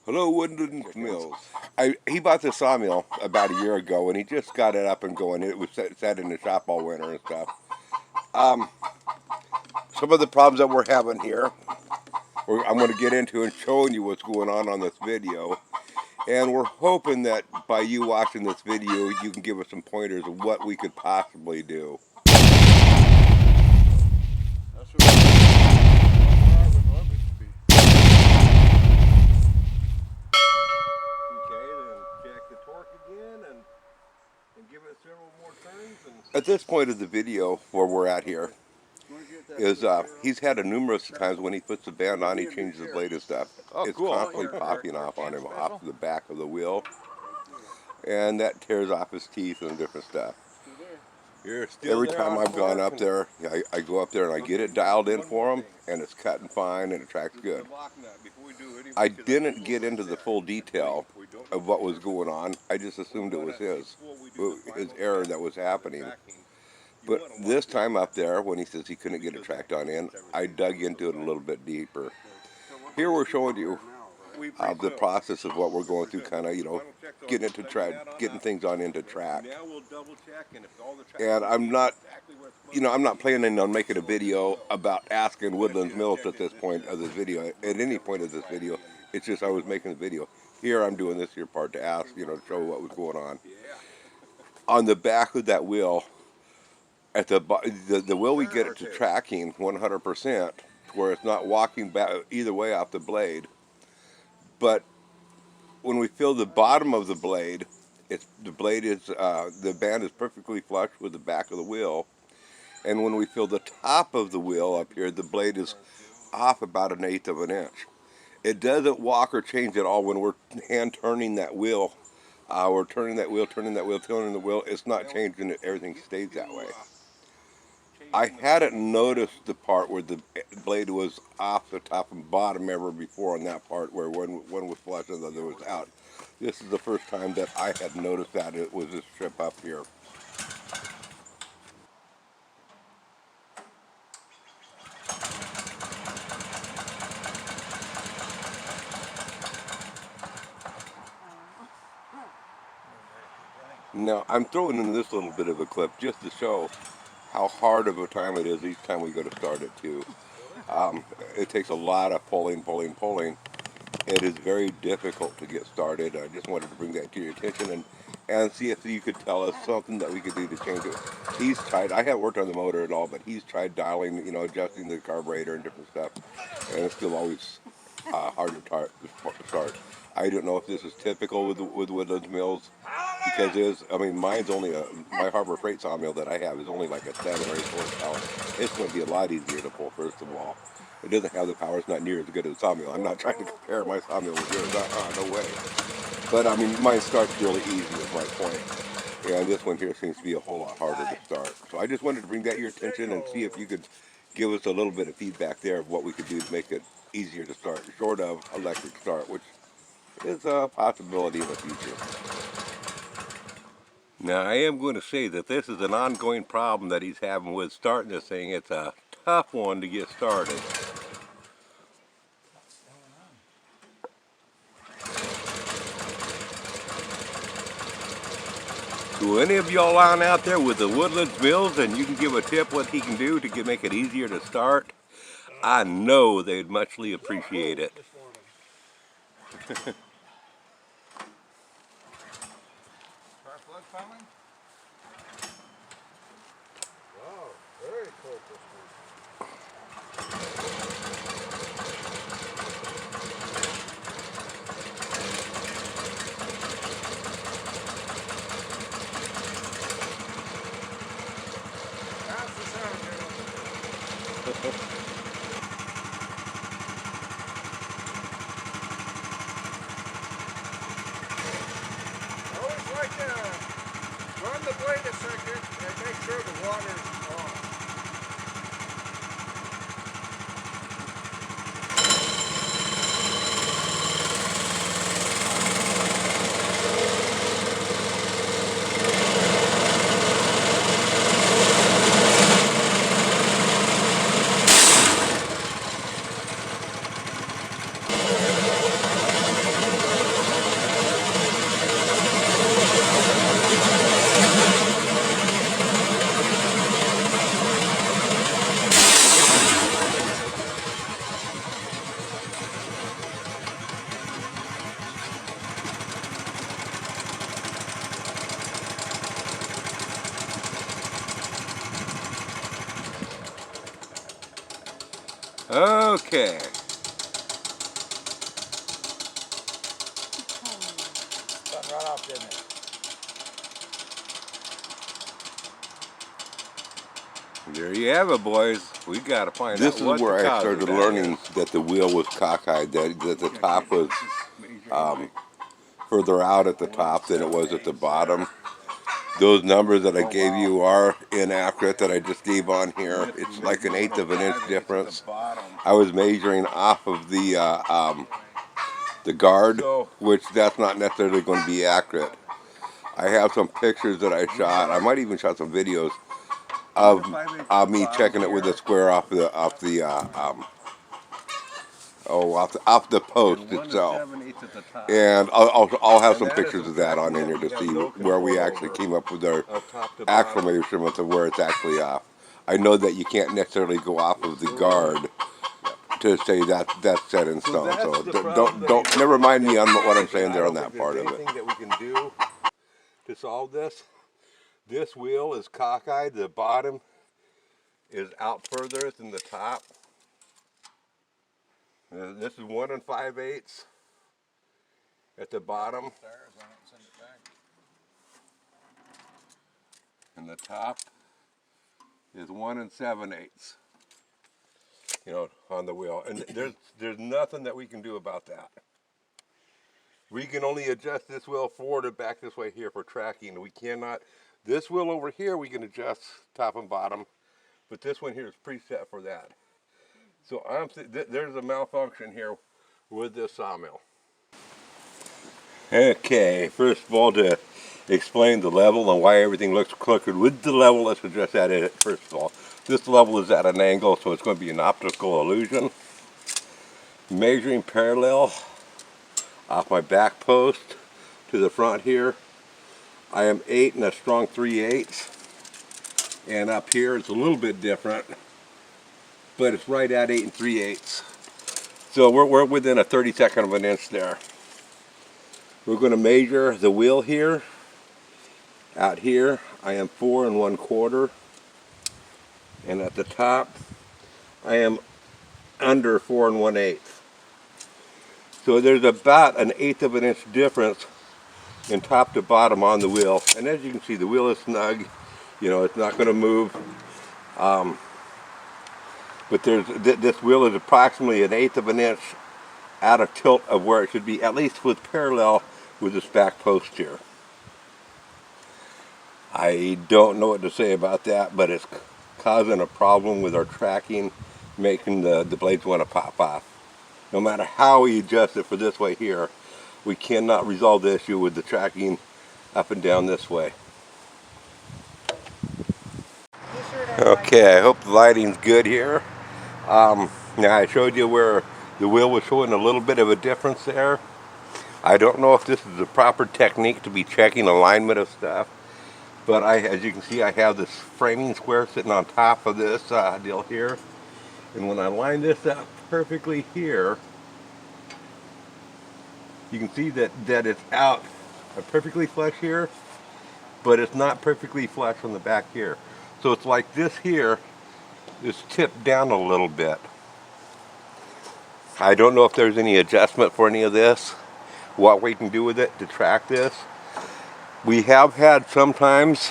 Hello, woodland mills. He bought this sawmill about a year ago, and he just got it up and going. It was sat in the shop all winter and stuff. Um, some of the problems that we're having here, I'm going to get into and showing you what's going on this video. And we're hoping that by you watching this video, you can give us some pointers of what we could possibly do. That's what would love it to be. Okay, then jack the torque again and give it several more turns. At this point of the video, where we're at here, is he's had a numerous times when he puts the band on, he changes the blade and stuff. Oh, It's cool. constantly popping off on him, off the back of the wheel, and that tears off his teeth and different stuff. Every time I've gone up there, I go up there and I get it dialed in for him, and it's cutting fine and it tracks good. I didn't get into the full detail of what was going on. I just assumed it was his error that was happening. But this time up there, when he says he couldn't get it tracked on in, I dug into it a little bit deeper. Here we're showing you the process of what we're going through, kind of, getting it to track, getting things on into track. And I'm not planning on making a video about asking Woodlands Mills at this point of this video, at any point of this video. It's just I was making the video. Here I'm doing this here part to ask, to show what was going on. On the back of that wheel, at the wheel, we get it to tracking 100%, where it's not walking back either way off the blade. But when we feel the bottom of the blade, the band is perfectly flush with the back of the wheel. And when we feel the top of the wheel up here, the blade is off about 1/8 of an inch. It doesn't walk or change at all when we're hand turning that wheel. We're turning that wheel, turning the wheel. It's not changing it. Everything stays that way. I hadn't noticed the part where the blade was off the top and bottom ever before on that part where one was flush and the other was out. This is the first time that I had noticed that it was this strip up here. Now, I'm throwing in this little bit of a clip just to show how hard of a time it is each time we go to start it too. It takes a lot of pulling. It is very difficult to get started. I just wanted to bring that to your attention and see if you could tell us something that we could do to change it. He's tried, I haven't worked on the motor at all, but he's tried dialing, adjusting the carburetor and different stuff, and it's still always hard to start. I don't know if this is typical with Woodlands Mills, because mine's only my Harbor Freight sawmill that I have is only like a 7 or 8 horsepower. It's going to be a lot easier to pull, first of all. It doesn't have the power. It's not near as good as a sawmill. I'm not trying to compare my sawmill with yours. No way. But mine starts really easy is my point. And this one here seems to be a whole lot harder to start. So I just wanted to bring that to your attention and see if you could give us a little bit of feedback there of what we could do to make it easier to start, short of electric start, which is a possibility in the future. Now, I am going to say that this is an ongoing problem that he's having with starting this thing. It's a tough one to get started. To any of y'all on out there with the Woodlands Mills, and you can give a tip what he can do to make it easier to start, I know they'd muchly appreciate it. Wow, very cool this one. That's the sound, always like to run the blade a second and make sure the water's off. Okay. Something right off, didn't it? There you have it, boys. We got to find out what the cause of that is. This is where I started learning that the wheel was cockeyed, that the top was further out at the top than it was at the bottom. Those numbers that I gave you are inaccurate that I just gave on here. It's like an eighth of an inch difference. I was measuring off of the guard, which that's not necessarily going to be accurate. I have some pictures that I shot. I might even shot some videos of me checking it with a square off the post itself. And I'll have some pictures of that on in here to see where we actually came up with our actual measurements of where it's actually off. I know that you can't necessarily go off of the guard to say that that's set in stone. So don't never mind me on what I'm saying there on that part of it. Anything that we can do to solve this? This wheel is cockeyed. The bottom is out further than the top. This is 1 5/8 at the bottom, and the top is 1 7/8. You know, on the wheel, and there's nothing that we can do about that. We can only adjust this wheel forward and back this way here for tracking. We cannot. This wheel over here we can adjust top and bottom, but this one here is preset for that. So there's a malfunction here with this sawmill. Okay, first of all, to explain the level and why everything looks crooked with the level, let's address that first of all. This level is at an angle, so it's going to be an optical illusion. Measuring parallel off my back post to the front here, I am 8 and a strong 3/8, and up here it's a little bit different, but it's right at 8 3/8. So we're within a 32nd of an inch there. We're going to measure the wheel here. Out here I am 4 1/4, and at the top I am under 4 1/8. So there's about an 1/8 of an inch difference in top to bottom on the wheel, and as you can see, the wheel is snug. You know, it's not going to move. But this wheel is approximately an 1/8 of an inch out of tilt of where it should be, at least with parallel with this back post here. I don't know what to say about that, but it's causing a problem with our tracking, making the blades want to pop off. No matter how we adjust it for this way here, we cannot resolve the issue with the tracking up and down this way. Okay, I hope the lighting's good here. Now I showed you where the wheel was showing a little bit of a difference there. I don't know if this is the proper technique to be checking alignment of stuff, but as you can see, I have this framing square sitting on top of this deal here, and when I line this up perfectly here, you can see that it's out perfectly flush here, but it's not perfectly flush on the back here. So it's like this here is tipped down a little bit. I don't know if there's any adjustment for any of this, what we can do with it to track this. We have had sometimes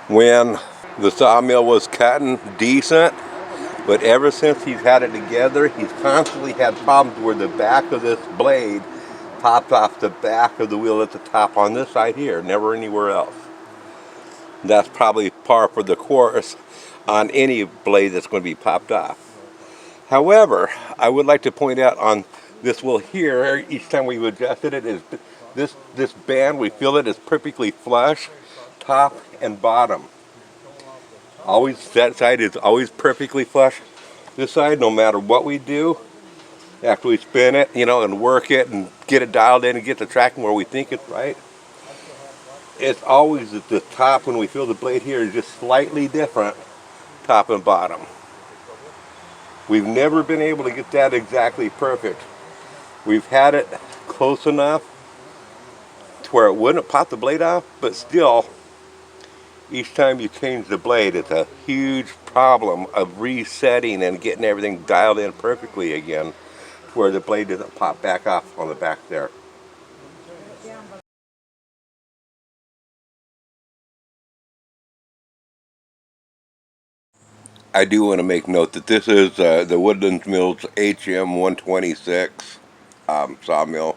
when the sawmill was cutting decent, but ever since he's had it together, he's constantly had problems where the back of this blade popped off the back of the wheel at the top on this side here, never anywhere else. That's probably par for the course on any blade that's going to be popped off. However, I would like to point out on this wheel here, each time we've adjusted it, is this band, we feel it is perfectly flush, top and bottom. Always, that side is always perfectly flush. This side, no matter what we do, after we spin it, you know, and work it and get it dialed in and get the tracking where we think it's right, it's always at the top when we feel the blade here is just slightly different, top and bottom. We've never been able to get that exactly perfect. We've had it close enough to where it wouldn't pop the blade off, but still, Each time you change the blade, it's a huge problem of resetting and getting everything dialed in perfectly again, where the blade doesn't pop back off on the back there. I do want to make note that this is the Woodland Mills HM 126 sawmill.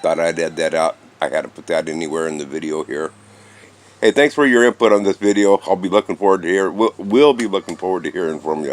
Thought I'd add that out. I hadn't put that anywhere in the video here. Hey, thanks for your input on this video. I'll be looking forward to we'll be looking forward to hearing from you.